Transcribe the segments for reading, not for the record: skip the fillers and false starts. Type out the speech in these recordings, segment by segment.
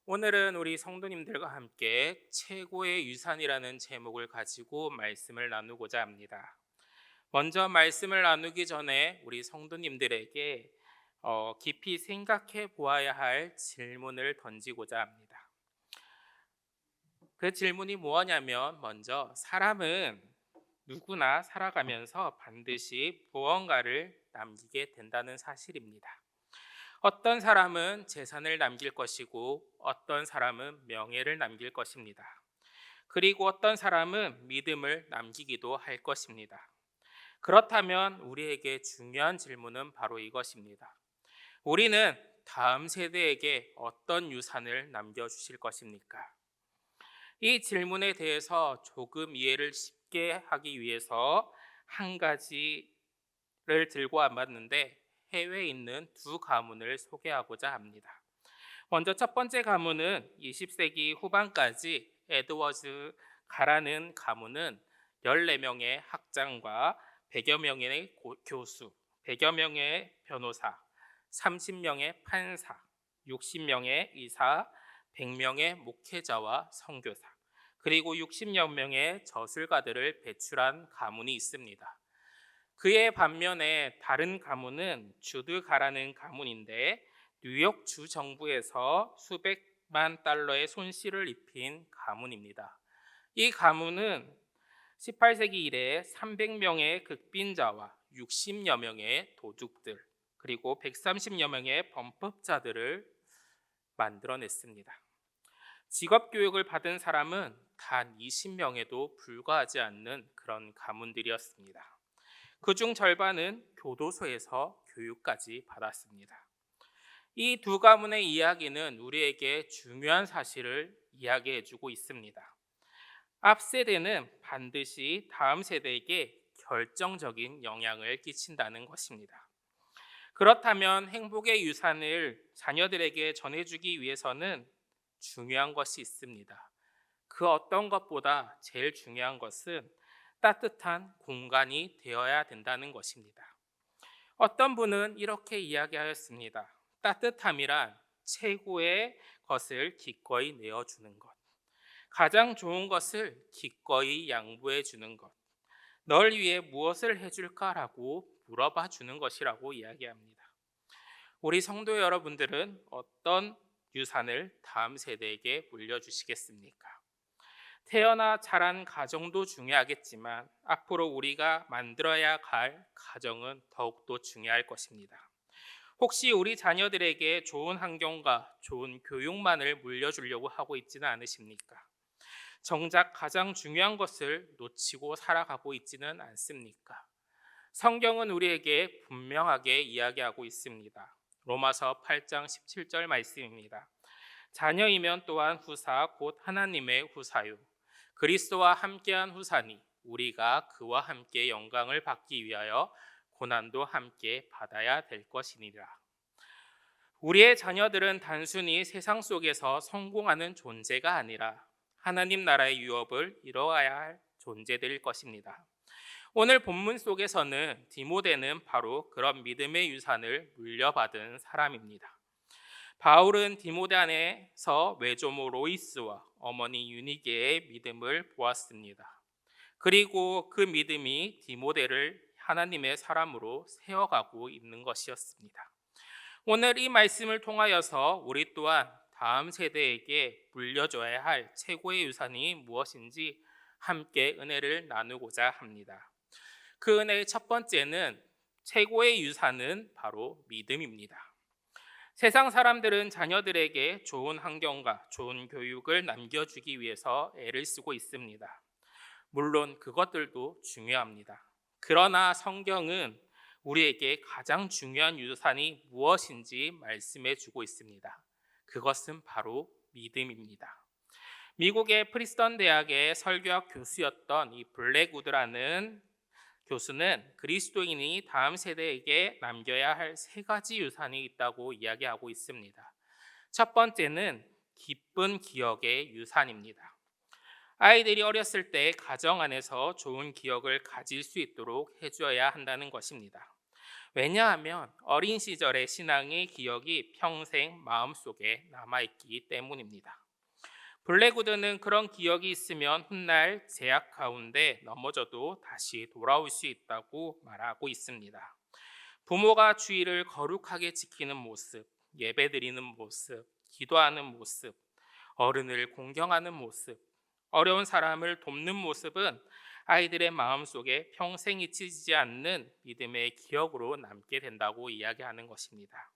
오늘은 우리 성도님들과 함께 최고의 유산이라는 제목을 가지고 말씀을 나누고자 합니다. 먼저 말씀을 나누기 전에 우리 성도님들에게 깊이 생각해 보아야 할 질문을 던지고자 합니다. 그 질문이 무엇냐면, 먼저 사람은 누구나 살아가면서 반드시 무언가를 남기게 된다는 사실입니다. 어떤 사람은 재산을 남길 것이고 어떤 사람은 명예를 남길 것입니다. 그리고 어떤 사람은 믿음을 남기기도 할 것입니다. 그렇다면 우리에게 중요한 질문은 바로 이것입니다. 우리는 다음 세대에게 어떤 유산을 남겨주실 것입니까? 이 질문에 대해서 조금 이해를 쉽게 하기 위해서 한 가지를 들고 와봤는데, 해외에 있는 두 가문을 소개하고자 합니다. 먼저 첫 번째 가문은 20세기 후반까지 에드워즈 가라는 가문은 14명의 학장과 100여 명의 교수, 100여 명의 변호사, 30명의 판사, 60명의 의사, 100명의 목회자와 선교사, 그리고 60여 명의 저술가들을 배출한 가문이 있습니다. 그의 반면에 다른 가문은 주드 가라는 가문인데, 뉴욕 주 정부에서 수백만 달러의 손실을 입힌 가문입니다. 이 가문은 18세기 이래 300명의 극빈자와 60여 명의 도둑들, 그리고 130여 명의 범법자들을 만들어냈습니다. 직업 교육을 받은 사람은 단 20명에도 불과하지 않는 그런 가문들이었습니다. 그중 절반은 교도소에서 교육까지 받았습니다. 이 두 가문의 이야기는 우리에게 중요한 사실을 이야기해주고 있습니다. 앞 세대는 반드시 다음 세대에게 결정적인 영향을 끼친다는 것입니다. 그렇다면 행복의 유산을 자녀들에게 전해주기 위해서는 중요한 것이 있습니다. 그 어떤 것보다 제일 중요한 것은 따뜻한 공간이 되어야 된다는 것입니다. 어떤 분은 이렇게 이야기하였습니다. 따뜻함이란 최고의 것을 기꺼이 내어주는 것, 가장 좋은 것을 기꺼이 양보해 주는 것, 널 위해 무엇을 해줄까라고 물어봐 주는 것이라고 이야기합니다. 우리 성도 여러분들은 어떤 유산을 다음 세대에게 물려주시겠습니까? 태어나 자란 가정도 중요하겠지만 앞으로 우리가 만들어야 할 가정은 더욱더 중요할 것입니다. 혹시 우리 자녀들에게 좋은 환경과 좋은 교육만을 물려주려고 하고 있지는 않으십니까? 정작 가장 중요한 것을 놓치고 살아가고 있지는 않습니까? 성경은 우리에게 분명하게 이야기하고 있습니다. 로마서 8장 17절 말씀입니다. 자녀이면 또한 후사 곧 하나님의 후사요 그리스도와 함께한 후사니 우리가 그와 함께 영광을 받기 위하여 고난도 함께 받아야 될 것이니라. 우리의 자녀들은 단순히 세상 속에서 성공하는 존재가 아니라 하나님 나라의 유업을 이뤄야 할 존재들일 것입니다. 오늘 본문 속에서는 디모데는 바로 그런 믿음의 유산을 물려받은 사람입니다. 바울은 디모데 안에서 외조모 로이스와 어머니 유니게의 믿음을 보았습니다. 그리고 그 믿음이 디모데를 하나님의 사람으로 세워가고 있는 것이었습니다. 오늘 이 말씀을 통하여서 우리 또한 다음 세대에게 물려줘야 할 최고의 유산이 무엇인지 함께 은혜를 나누고자 합니다. 그 은혜의 첫 번째는, 최고의 유산은 바로 믿음입니다. 세상 사람들은 자녀들에게 좋은 환경과 좋은 교육을 남겨주기 위해서 애를 쓰고 있습니다. 물론 그것들도 중요합니다. 그러나 성경은 우리에게 가장 중요한 유산이 무엇인지 말씀해 주고 있습니다. 그것은 바로 믿음입니다. 미국의 프리스턴 대학의 설교학 교수였던 이 블랙우드라는 교수는 그리스도인이 다음 세대에게 남겨야 할 세 가지 유산이 있다고 이야기하고 있습니다. 첫 번째는 기쁜 기억의 유산입니다. 아이들이 어렸을 때 가정 안에서 좋은 기억을 가질 수 있도록 해주어야 한다는 것입니다. 왜냐하면 어린 시절의 신앙의 기억이 평생 마음속에 남아있기 때문입니다. 블랙우드는 그런 기억이 있으면 훗날 제약 가운데 넘어져도 다시 돌아올 수 있다고 말하고 있습니다. 부모가 주의를 거룩하게 지키는 모습, 예배드리는 모습, 기도하는 모습, 어른을 공경하는 모습, 어려운 사람을 돕는 모습은 아이들의 마음속에 평생 잊히지 않는 믿음의 기억으로 남게 된다고 이야기하는 것입니다.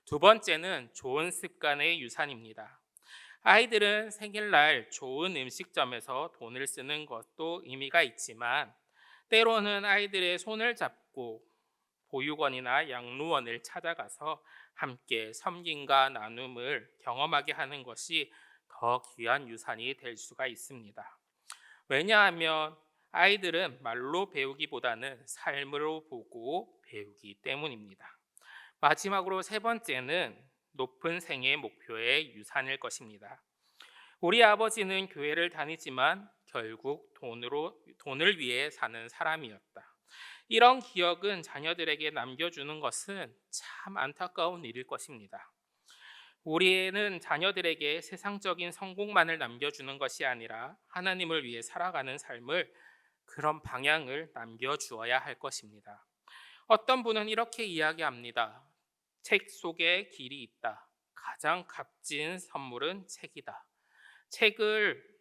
두 번째는 좋은 습관의 유산입니다. 아이들은 생일날 좋은 음식점에서 돈을 쓰는 것도 의미가 있지만 때로는 아이들의 손을 잡고 보육원이나 양로원을 찾아가서 함께 섬김과 나눔을 경험하게 하는 것이 더 귀한 유산이 될 수가 있습니다. 왜냐하면 아이들은 말로 배우기보다는 삶으로 보고 배우기 때문입니다. 마지막으로 세 번째는 높은 생애 목표의 유산일 것입니다. 우리 아버지는 교회를 다니지만 결국 돈을 위해 사는 사람이었다. 이런 기억은 자녀들에게 남겨주는 것은 참 안타까운 일일 것입니다. 우리는 자녀들에게 세상적인 성공만을 남겨주는 것이 아니라 하나님을 위해 살아가는 삶을, 그런 방향을 남겨주어야 할 것입니다. 어떤 분은 이렇게 이야기합니다. 책 속에 길이 있다. 가장 값진 선물은 책이다. 책을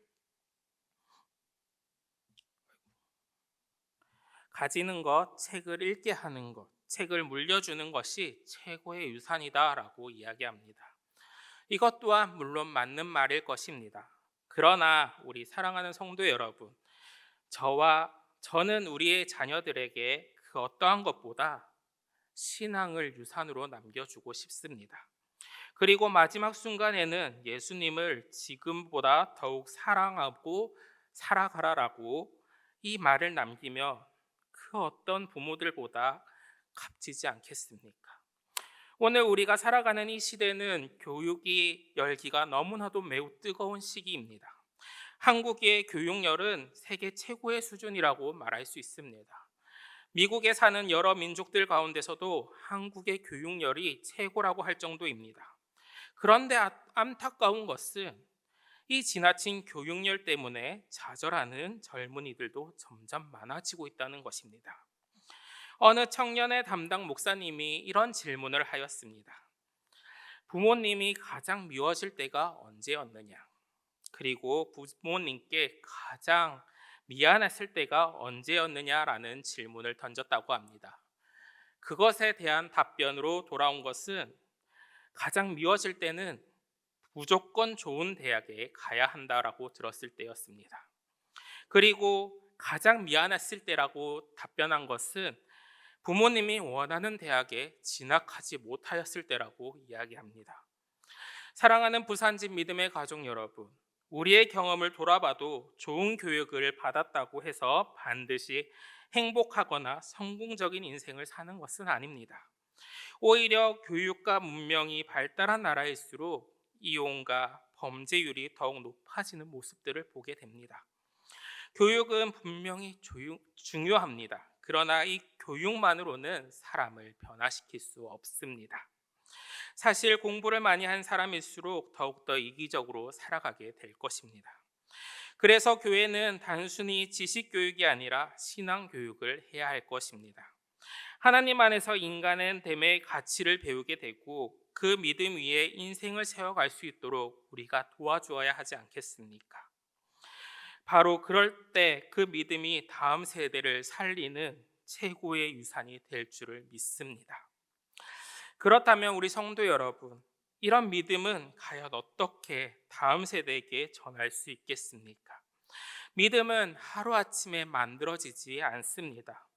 가지는 것, 책을 읽게 하는 것, 책을 물려주는 것이 최고의 유산이다라고 이야기합니다. 이것 또한 물론 맞는 말일 것입니다. 그러나 우리 사랑하는 성도 여러분, 저는 우리의 자녀들에게 그 어떠한 것보다 신앙을 유산으로 남겨주고 싶습니다. 그리고 마지막 순간에는 예수님을 지금보다 더욱 사랑하고 살아가라라고 이 말을 남기며 그 어떤 부모들보다 값지지 않겠습니까? 오늘 우리가 살아가는 이 시대는 교육이 열기가 너무나도 매우 뜨거운 시기입니다. 한국의 교육열은 세계 최고의 수준이라고 말할 수 있습니다. 미국에 사는 여러 민족들 가운데서도 한국의 교육열이 최고라고 할 정도입니다. 그런데 안타까운 것은 이 지나친 교육열 때문에 좌절하는 젊은이들도 점점 많아지고 있다는 것입니다. 어느 청년의 담당 목사님이 이런 질문을 하였습니다. 부모님이 가장 미워질 때가 언제였느냐? 그리고 부모님께 가장 미안했을 때가 언제였느냐라는 질문을 던졌다고 합니다. 그것에 대한 답변으로 돌아온 것은 가장 미워질 때는 무조건 좋은 대학에 가야 한다라고 들었을 때였습니다. 그리고 가장 미안했을 때라고 답변한 것은 부모님이 원하는 대학에 진학하지 못하였을 때라고 이야기합니다. 사랑하는 부산집 믿음의 가족 여러분, 우리의 경험을 돌아봐도 좋은 교육을 받았다고 해서 반드시 행복하거나 성공적인 인생을 사는 것은 아닙니다. 오히려 교육과 문명이 발달한 나라일수록 이혼과 범죄율이 더욱 높아지는 모습들을 보게 됩니다. 교육은 분명히 중요합니다. 그러나 이 교육만으로는 사람을 변화시킬 수 없습니다. 사실 공부를 많이 한 사람일수록 더욱더 이기적으로 살아가게 될 것입니다. 그래서 교회는 단순히 지식 교육이 아니라 신앙 교육을 해야 할 것입니다. 하나님 안에서 인간은 됨의 가치를 배우게 되고 그 믿음 위에 인생을 세워갈 수 있도록 우리가 도와주어야 하지 않겠습니까? 바로 그럴 때 그 믿음이 다음 세대를 살리는 최고의 유산이 될 줄을 믿습니다. 그렇다면 우리 성도 여러분, 이런 믿음은 과연 어떻게 다음 세대에게 전할 수 있겠습니까? 믿음은 하루아침에 만들어지지 않습니다.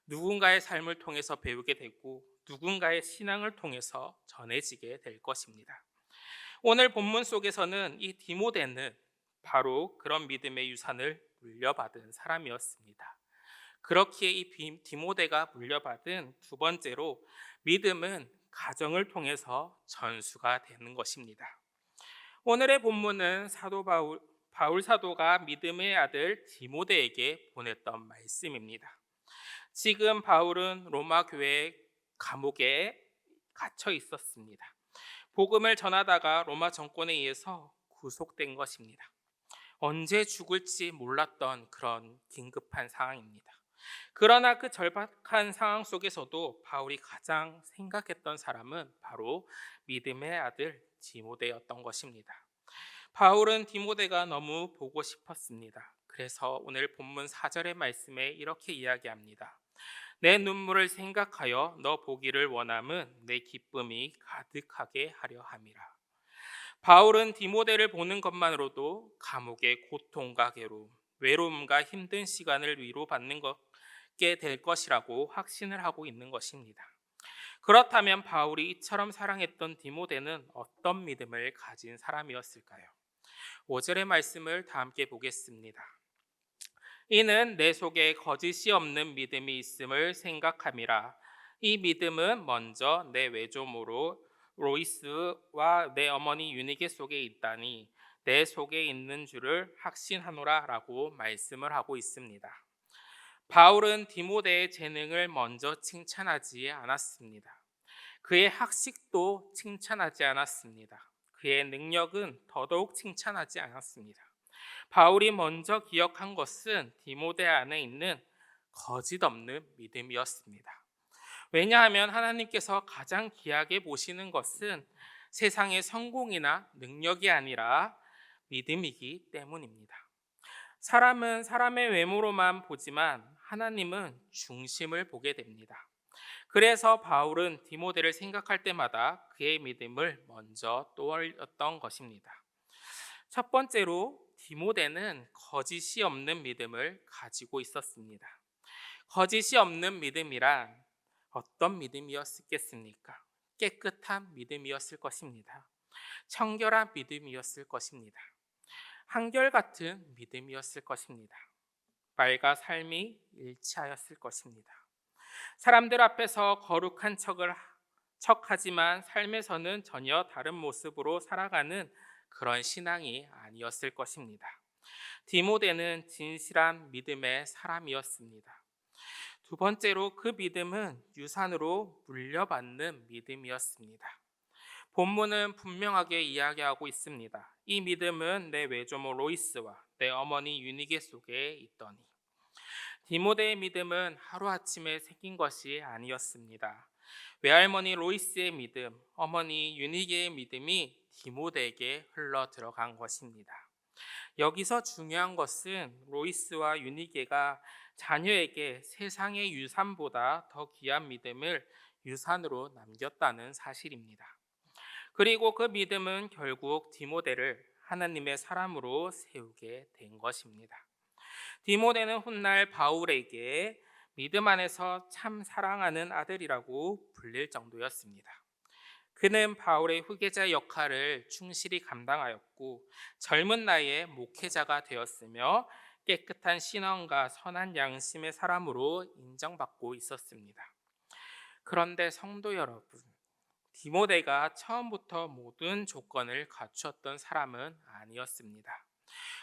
누군가의 삶을 통해서 배우게 되고 누군가의 신앙을 통해서 전해지게 될 것입니다. 오늘 본문 속에서는 이 디모데는 바로 그런 믿음의 유산을 물려받은 사람이었습니다. 그렇기에 이 디모데가 물려받은 두 번째로 믿음은 가정을 통해서 전수가 되는 것입니다. 오늘의 본문은 바울 사도가 믿음의 아들 디모데에게 보냈던 말씀입니다. 지금 바울은 로마 교회에 감옥에 갇혀 있었습니다. 복음을 전하다가 로마 정권에 의해서 구속된 것입니다. 언제 죽을지 몰랐던 그런 긴급한 상황입니다. 그러나 그 절박한 상황 속에서도 바울이 가장 생각했던 사람은 바로 믿음의 아들 디모데였던 것입니다. 바울은 디모데가 너무 보고 싶었습니다. 그래서 오늘 본문 4절의 말씀에 이렇게 이야기합니다. 내 눈물을 생각하여 너 보기를 원함은 내 기쁨이 가득하게 하려 함이라. 바울은 디모데를 보는 것만으로도 감옥의 고통과 괴로움, 외로움과 힘든 시간을 위로받는 것게 될 것이라고 확신을 하고 있는 것입니다. 그렇다면 바울이 이처럼 사랑했던 디모데는 어떤 믿음을 가진 사람이었을까요? 5절의 말씀을 다 함께 보겠습니다. 이는 내 속에 거짓이 없는 믿음이 있음을 생각함이라. 이 믿음은 먼저 내 외조모로 로이스와 내 어머니 유니게 속에 있다니 내 속에 있는 줄을 확신하노라 라고 말씀을 하고 있습니다. 바울은 디모데의 재능을 먼저 칭찬하지 않았습니다. 그의 학식도 칭찬하지 않았습니다. 그의 능력은 더더욱 칭찬하지 않았습니다. 바울이 먼저 기억한 것은 디모데 안에 있는 거짓 없는 믿음이었습니다. 왜냐하면 하나님께서 가장 귀하게 보시는 것은 세상의 성공이나 능력이 아니라 믿음이기 때문입니다. 사람은 사람의 외모로만 보지만 하나님은 중심을 보게 됩니다. 그래서 바울은 디모데를 생각할 때마다 그의 믿음을 먼저 떠올렸던 것입니다. 첫 번째로 디모데는 거짓이 없는 믿음을 가지고 있었습니다. 거짓이 없는 믿음이란 어떤 믿음이었겠습니까? 깨끗한 믿음이었을 것입니다. 청결한 믿음이었을 것입니다. 한결같은 믿음이었을 것입니다. 말과 삶이 일치하였을 것입니다. 사람들 앞에서 거룩한 척하지만 삶에서는 전혀 다른 모습으로 살아가는 그런 신앙이 아니었을 것입니다. 디모데는 진실한 믿음의 사람이었습니다. 두 번째로 그 믿음은 유산으로 물려받는 믿음이었습니다. 본문은 분명하게 이야기하고 있습니다. 이 믿음은 내 외조모 로이스와 내 어머니 유니게 속에 있더니. 디모데의 믿음은 하루아침에 생긴 것이 아니었습니다. 외할머니 로이스의 믿음, 어머니 유니게의 믿음이 디모데에게 흘러 들어간 것입니다. 여기서 중요한 것은 로이스와 유니게가 자녀에게 세상의 유산보다 더 귀한 믿음을 유산으로 남겼다는 사실입니다. 그리고 그 믿음은 결국 디모데를 하나님의 사람으로 세우게 된 것입니다. 디모데는 훗날 바울에게 믿음 안에서 참 사랑하는 아들이라고 불릴 정도였습니다. 그는 바울의 후계자 역할을 충실히 감당하였고 젊은 나이에 목회자가 되었으며 깨끗한 신앙과 선한 양심의 사람으로 인정받고 있었습니다. 그런데 성도 여러분, 디모데가 처음부터 모든 조건을 갖추었던 사람은 아니었습니다.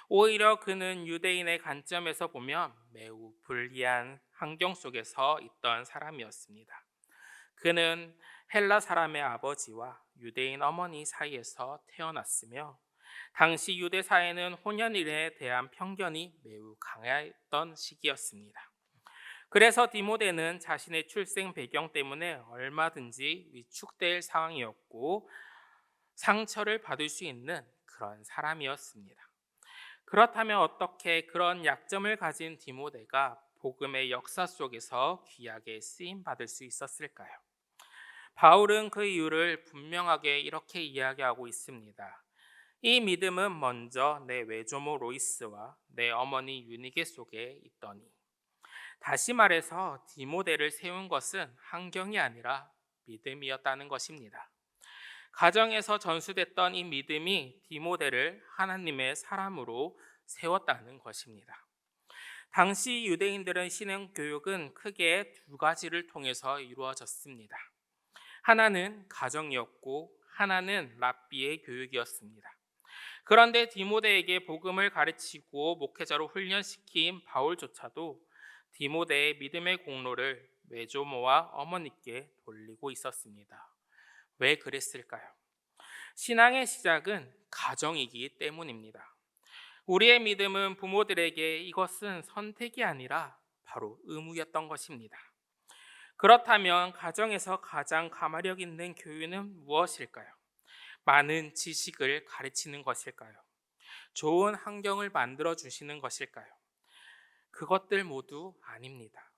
오히려 그는 유대인의 관점에서 보면 매우 불리한 환경 속에서 있던 사람이었습니다. 그는 헬라 사람의 아버지와 유대인 어머니 사이에서 태어났으며 당시 유대 사회는 혼연일에 대한 편견이 매우 강했던 시기였습니다. 그래서 디모데는 자신의 출생 배경 때문에 얼마든지 위축될 상황이었고 상처를 받을 수 있는 그런 사람이었습니다. 그렇다면 어떻게 그런 약점을 가진 디모데가 복음의 역사 속에서 귀하게 쓰임 받을 수 있었을까요? 바울은 그 이유를 분명하게 이렇게 이야기하고 있습니다. 이 믿음은 먼저 내 외조모 로이스와 내 어머니 유니게 속에 있더니. 다시 말해서 디모데를 세운 것은 환경이 아니라 믿음이었다는 것입니다. 가정에서 전수됐던 이 믿음이 디모데를 하나님의 사람으로 세웠다는 것입니다. 당시 유대인들의 신앙 교육은 크게 두 가지를 통해서 이루어졌습니다. 하나는 가정이었고 하나는 랍비의 교육이었습니다. 그런데 디모데에게 복음을 가르치고 목회자로 훈련시킨 바울조차도 디모데의 믿음의 공로를 외조모와 어머니께 돌리고 있었습니다. 왜 그랬을까요? 신앙의 시작은 가정이기 때문입니다. 우리의 믿음은 부모들에게 이것은 선택이 아니라 바로 의무였던 것입니다. 그렇다면 가정에서 가장 가마력 있는 교육은 무엇일까요? 많은 지식을 가르치는 것일까요? 좋은 환경을 만들어 주시는 것일까요? 그것들 모두 아닙니다.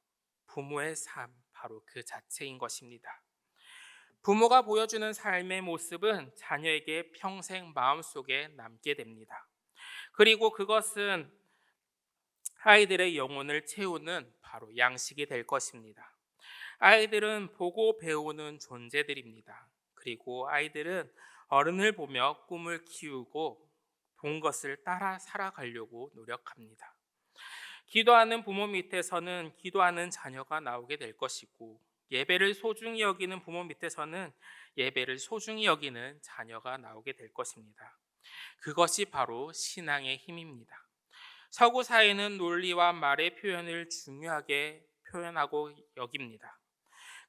부모의 삶, 바로 그 자체인 것입니다. 부모가 보여주는 삶의 모습은 자녀에게 평생 마음속에 남게 됩니다. 그리고 그것은 아이들의 영혼을 채우는 바로 양식이 될 것입니다. 아이들은 보고 배우는 존재들입니다. 그리고 아이들은 어른을 보며 꿈을 키우고 본 것을 따라 살아가려고 노력합니다. 기도하는 부모 밑에서는 기도하는 자녀가 나오게 될 것이고, 예배를 소중히 여기는 부모 밑에서는 예배를 소중히 여기는 자녀가 나오게 될 것입니다. 그것이 바로 신앙의 힘입니다. 서구 사회는 논리와 말의 표현을 중요하게 표현하고 여깁니다.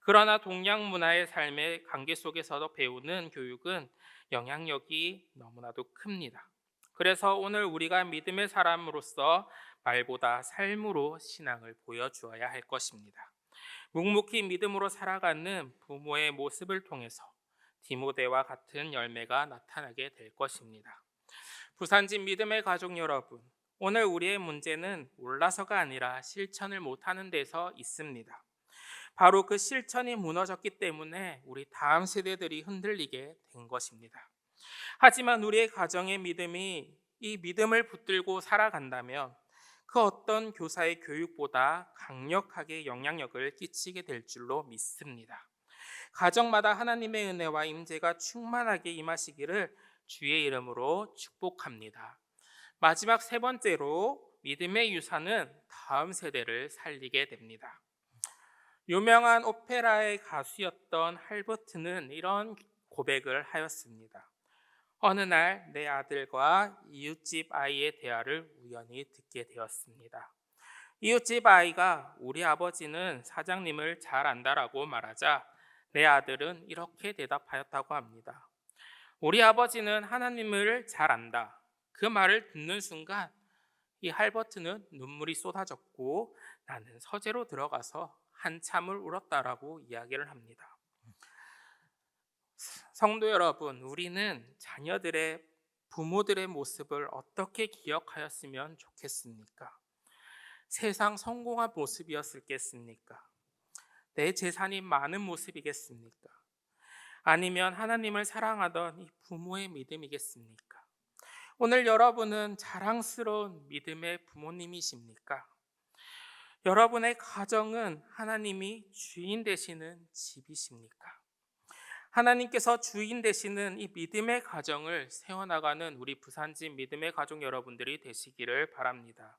그러나 동양 문화의 삶의 관계 속에서도 배우는 교육은 영향력이 너무나도 큽니다. 그래서 오늘 우리가 믿음의 사람으로서 말보다 삶으로 신앙을 보여주어야 할 것입니다. 묵묵히 믿음으로 살아가는 부모의 모습을 통해서 디모데와 같은 열매가 나타나게 될 것입니다. 부산진 믿음의 가족 여러분, 오늘 우리의 문제는 몰라서가 아니라 실천을 못하는 데서 있습니다. 바로 그 실천이 무너졌기 때문에 우리 다음 세대들이 흔들리게 된 것입니다. 하지만 우리의 가정의 믿음이 이 믿음을 붙들고 살아간다면 그 어떤 교사의 교육보다 강력하게 영향력을 끼치게 될 줄로 믿습니다. 가정마다 하나님의 은혜와 임재가 충만하게 임하시기를 주의 이름으로 축복합니다. 마지막 세 번째로 믿음의 유산은 다음 세대를 살리게 됩니다. 유명한 오페라의 가수였던 할버트는 이런 고백을 하였습니다. 어느 날 내 아들과 이웃집 아이의 대화를 우연히 듣게 되었습니다. 이웃집 아이가 우리 아버지는 사장님을 잘 안다라고 말하자 내 아들은 이렇게 대답하였다고 합니다. 우리 아버지는 하나님을 잘 안다. 그 말을 듣는 순간 이 할버트는 눈물이 쏟아졌고 나는 서재로 들어가서 한참을 울었다라고 이야기를 합니다. 성도 여러분, 우리는 자녀들의 부모들의 모습을 어떻게 기억하였으면 좋겠습니까? 세상 성공한 모습이었겠습니까? 내 재산이 많은 모습이겠습니까? 아니면 하나님을 사랑하던 이 부모의 믿음이겠습니까? 오늘 여러분은 자랑스러운 믿음의 부모님이십니까? 여러분의 가정은 하나님이 주인 되시는 집이십니까? 하나님께서 주인 되시는 이 믿음의 가정을 세워나가는 우리 부산진 믿음의 가족 여러분들이 되시기를 바랍니다.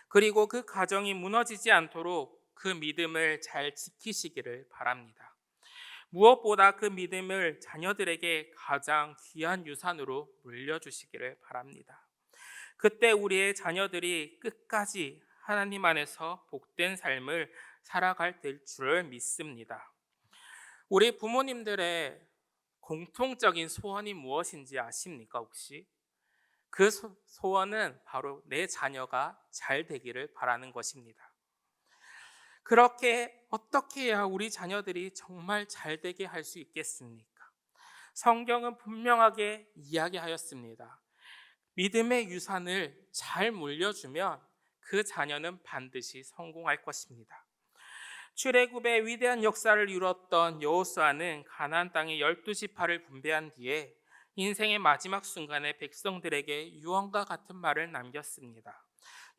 그리고 그 가정이 무너지지 않도록 그 믿음을 잘 지키시기를 바랍니다. 무엇보다 그 믿음을 자녀들에게 가장 귀한 유산으로 물려주시기를 바랍니다. 그때 우리의 자녀들이 끝까지 하나님 안에서 복된 삶을 살아갈 줄을 믿습니다. 우리 부모님들의 공통적인 소원이 무엇인지 아십니까 혹시? 그 소원은 바로 내 자녀가 잘 되기를 바라는 것입니다. 그렇게 어떻게 해야 우리 자녀들이 정말 잘 되게 할 수 있겠습니까? 성경은 분명하게 이야기하였습니다. 믿음의 유산을 잘 물려주면 그 자녀는 반드시 성공할 것입니다. 출애굽의 위대한 역사를 이루었던 여호수아는 가나안 땅의 12지파를 분배한 뒤에 인생의 마지막 순간에 백성들에게 유언과 같은 말을 남겼습니다.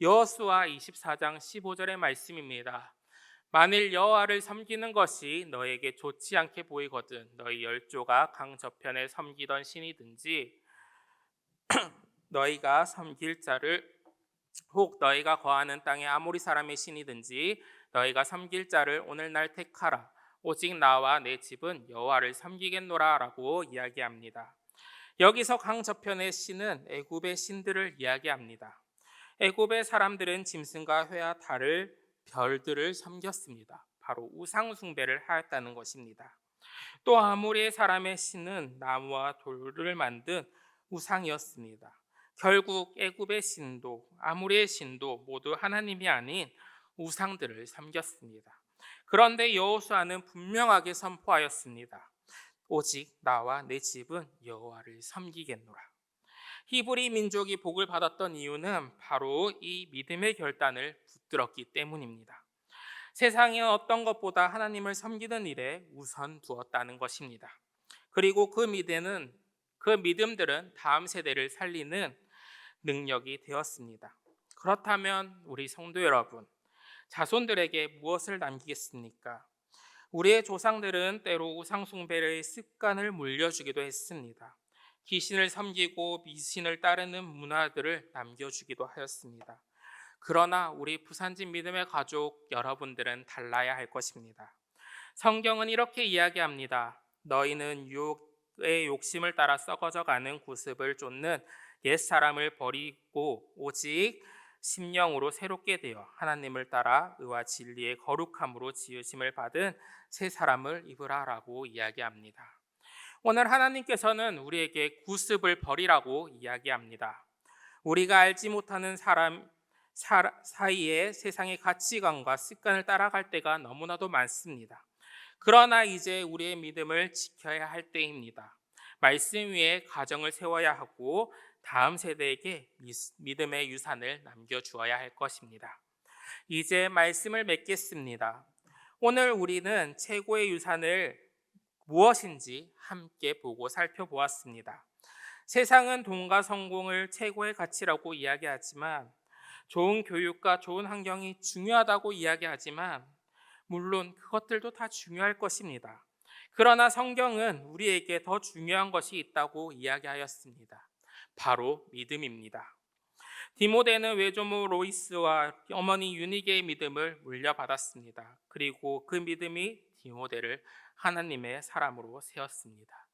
여호수아 24장 15절의 말씀입니다. 만일 여호와를 섬기는 것이 너에게 좋지 않게 보이거든 너희 열조가 강 저편에 섬기던 신이든지 너희가 섬길 자를 혹 너희가 거하는 땅의 아모리 사람의 신이든지 너희가 섬길 자를 오늘날 택하라. 오직 나와 내 집은 여호와를 섬기겠노라 라고 이야기합니다. 여기서 강 저편의 신은 애굽의 신들을 이야기합니다. 애굽의 사람들은 짐승과 회와 달을 별들을 섬겼습니다. 바로 우상 숭배를 하였다는 것입니다. 또 아모리의 사람의 신은 나무와 돌을 만든 우상이었습니다. 결국 애굽의 신도 아모리의 신도 모두 하나님이 아닌 우상들을 섬겼습니다. 그런데 여호수아는 분명하게 선포하였습니다. 오직 나와 내 집은 여호와를 섬기겠노라. 히브리 민족이 복을 받았던 이유는 바로 이 믿음의 결단을 붙들었기 때문입니다. 세상의 어떤 것보다 하나님을 섬기는 일에 우선 두었다는 것입니다. 그리고 그 믿음들은 다음 세대를 살리는 능력이 되었습니다. 그렇다면 우리 성도 여러분, 자손들에게 무엇을 남기겠습니까? 우리의 조상들은 때로 우상 숭배의 습관을 물려주기도 했습니다. 귀신을 섬기고 미신을 따르는 문화들을 남겨주기도 하였습니다. 그러나 우리 부산진 믿음의 가족 여러분들은 달라야 할 것입니다. 성경은 이렇게 이야기합니다. 너희는 유혹의 욕심을 따라 썩어져가는 구습을 쫓는 옛사람을 버리고 오직 심령으로 새롭게 되어 하나님을 따라 의와 진리의 거룩함으로 지으심을 받은 새 사람을 입으라라고 이야기합니다. 오늘 하나님께서는 우리에게 구습을 버리라고 이야기합니다. 우리가 알지 못하는 사람 사이에 세상의 가치관과 습관을 따라갈 때가 너무나도 많습니다. 그러나 이제 우리의 믿음을 지켜야 할 때입니다. 말씀 위에 가정을 세워야 하고 다음 세대에게 믿음의 유산을 남겨주어야 할 것입니다. 이제 말씀을 맺겠습니다. 오늘 우리는 최고의 유산을 무엇인지 함께 보고 살펴보았습니다. 세상은 돈과 성공을 최고의 가치라고 이야기하지만 좋은 교육과 좋은 환경이 중요하다고 이야기하지만 물론 그것들도 다 중요할 것입니다. 그러나 성경은 우리에게 더 중요한 것이 있다고 이야기하였습니다. 바로 믿음입니다. 디모데는 외조모 로이스와 어머니 유니게의 믿음을 물려받았습니다. 그리고 그 믿음이 디모데를 하나님의 사람으로 세웠습니다.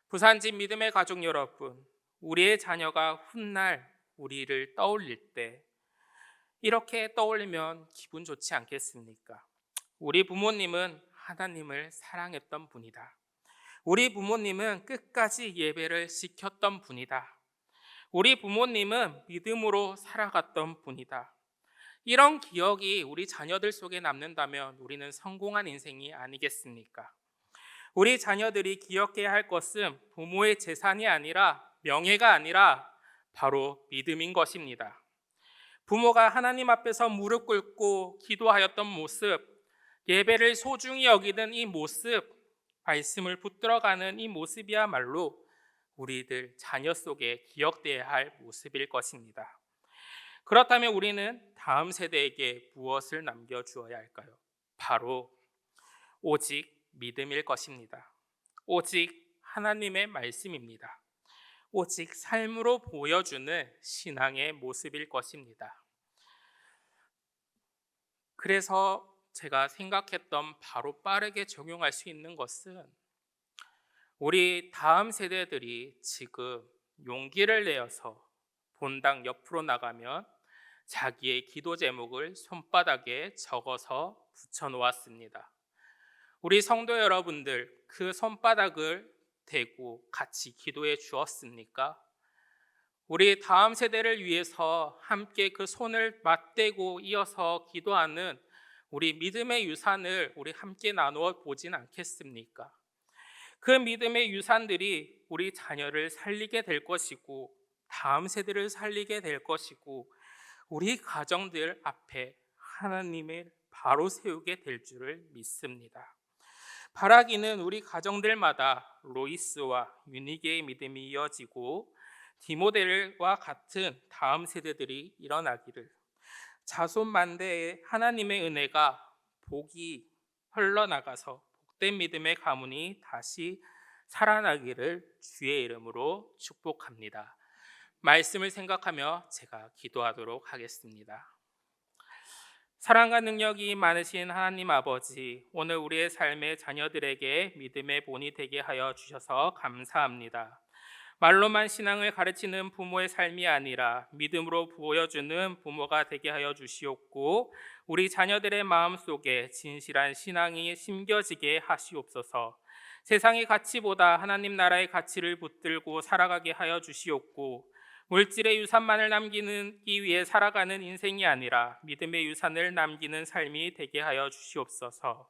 부산진 믿음의 가족 여러분, 우리의 자녀가 훗날 우리를 떠올릴 때 이렇게 떠올리면 기분 좋지 않겠습니까? 우리 부모님은 하나님을 사랑했던 분이다. 우리 부모님은 끝까지 예배를 지켰던 분이다. 우리 부모님은 믿음으로 살아갔던 분이다. 이런 기억이 우리 자녀들 속에 남는다면 우리는 성공한 인생이 아니겠습니까? 우리 자녀들이 기억해야 할 것은 부모의 재산이 아니라 명예가 아니라 바로 믿음인 것입니다. 부모가 하나님 앞에서 무릎 꿇고 기도하였던 모습, 예배를 소중히 여기는 이 모습, 말씀을 붙들어가는 이 모습이야말로 우리들 자녀 속에 기억돼야 할 모습일 것입니다. 그렇다면 우리는 다음 세대에게 무엇을 남겨주어야 할까요? 바로 오직 믿음일 것입니다. 오직 하나님의 말씀입니다. 오직 삶으로 보여주는 신앙의 모습일 것입니다. 그래서 제가 생각했던 바로 빠르게 적용할 수 있는 것은 우리 다음 세대들이 지금 용기를 내어서 본당 옆으로 나가면 자기의 기도 제목을 손바닥에 적어서 붙여 놓았습니다. 우리 성도 여러분들 그 손바닥을 대고 같이 기도해 주었습니까? 우리 다음 세대를 위해서 함께 그 손을 맞대고 이어서 기도하는 우리 믿음의 유산을 우리 함께 나누어 보진 않겠습니까? 그 믿음의 유산들이 우리 자녀를 살리게 될 것이고 다음 세대를 살리게 될 것이고 우리 가정들 앞에 하나님을 바로 세우게 될 줄을 믿습니다. 바라기는 우리 가정들마다 로이스와 유니게의 믿음이 이어지고 디모데와 같은 다음 세대들이 일어나기를, 자손만대의 하나님의 은혜가 복이 흘러나가서 복된 믿음의 가문이 다시 살아나기를 주의 이름으로 축복합니다. 말씀을 생각하며 제가 기도하도록 하겠습니다. 사랑과 능력이 많으신 하나님 아버지, 오늘 우리의 삶의 자녀들에게 믿음의 본이 되게 하여 주셔서 감사합니다. 말로만 신앙을 가르치는 부모의 삶이 아니라 믿음으로 보여주는 부모가 되게 하여 주시옵고, 우리 자녀들의 마음속에 진실한 신앙이 심겨지게 하시옵소서. 세상의 가치보다 하나님 나라의 가치를 붙들고 살아가게 하여 주시옵고, 물질의 유산만을 남기기 위해 살아가는 인생이 아니라 믿음의 유산을 남기는 삶이 되게 하여 주시옵소서.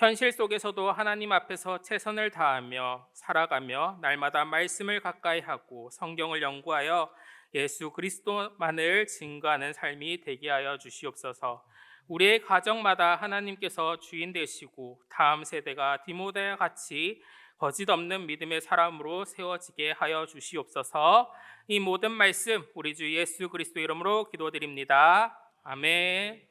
현실 속에서도 하나님 앞에서 최선을 다하며 살아가며 날마다 말씀을 가까이 하고 성경을 연구하여 예수 그리스도만을 증거하는 삶이 되게 하여 주시옵소서. 우리의 가정마다 하나님께서 주인 되시고 다음 세대가 디모데와 같이 거짓 없는 믿음의 사람으로 세워지게 하여 주시옵소서. 이 모든 말씀 우리 주 예수 그리스도 이름으로 기도드립니다. 아멘.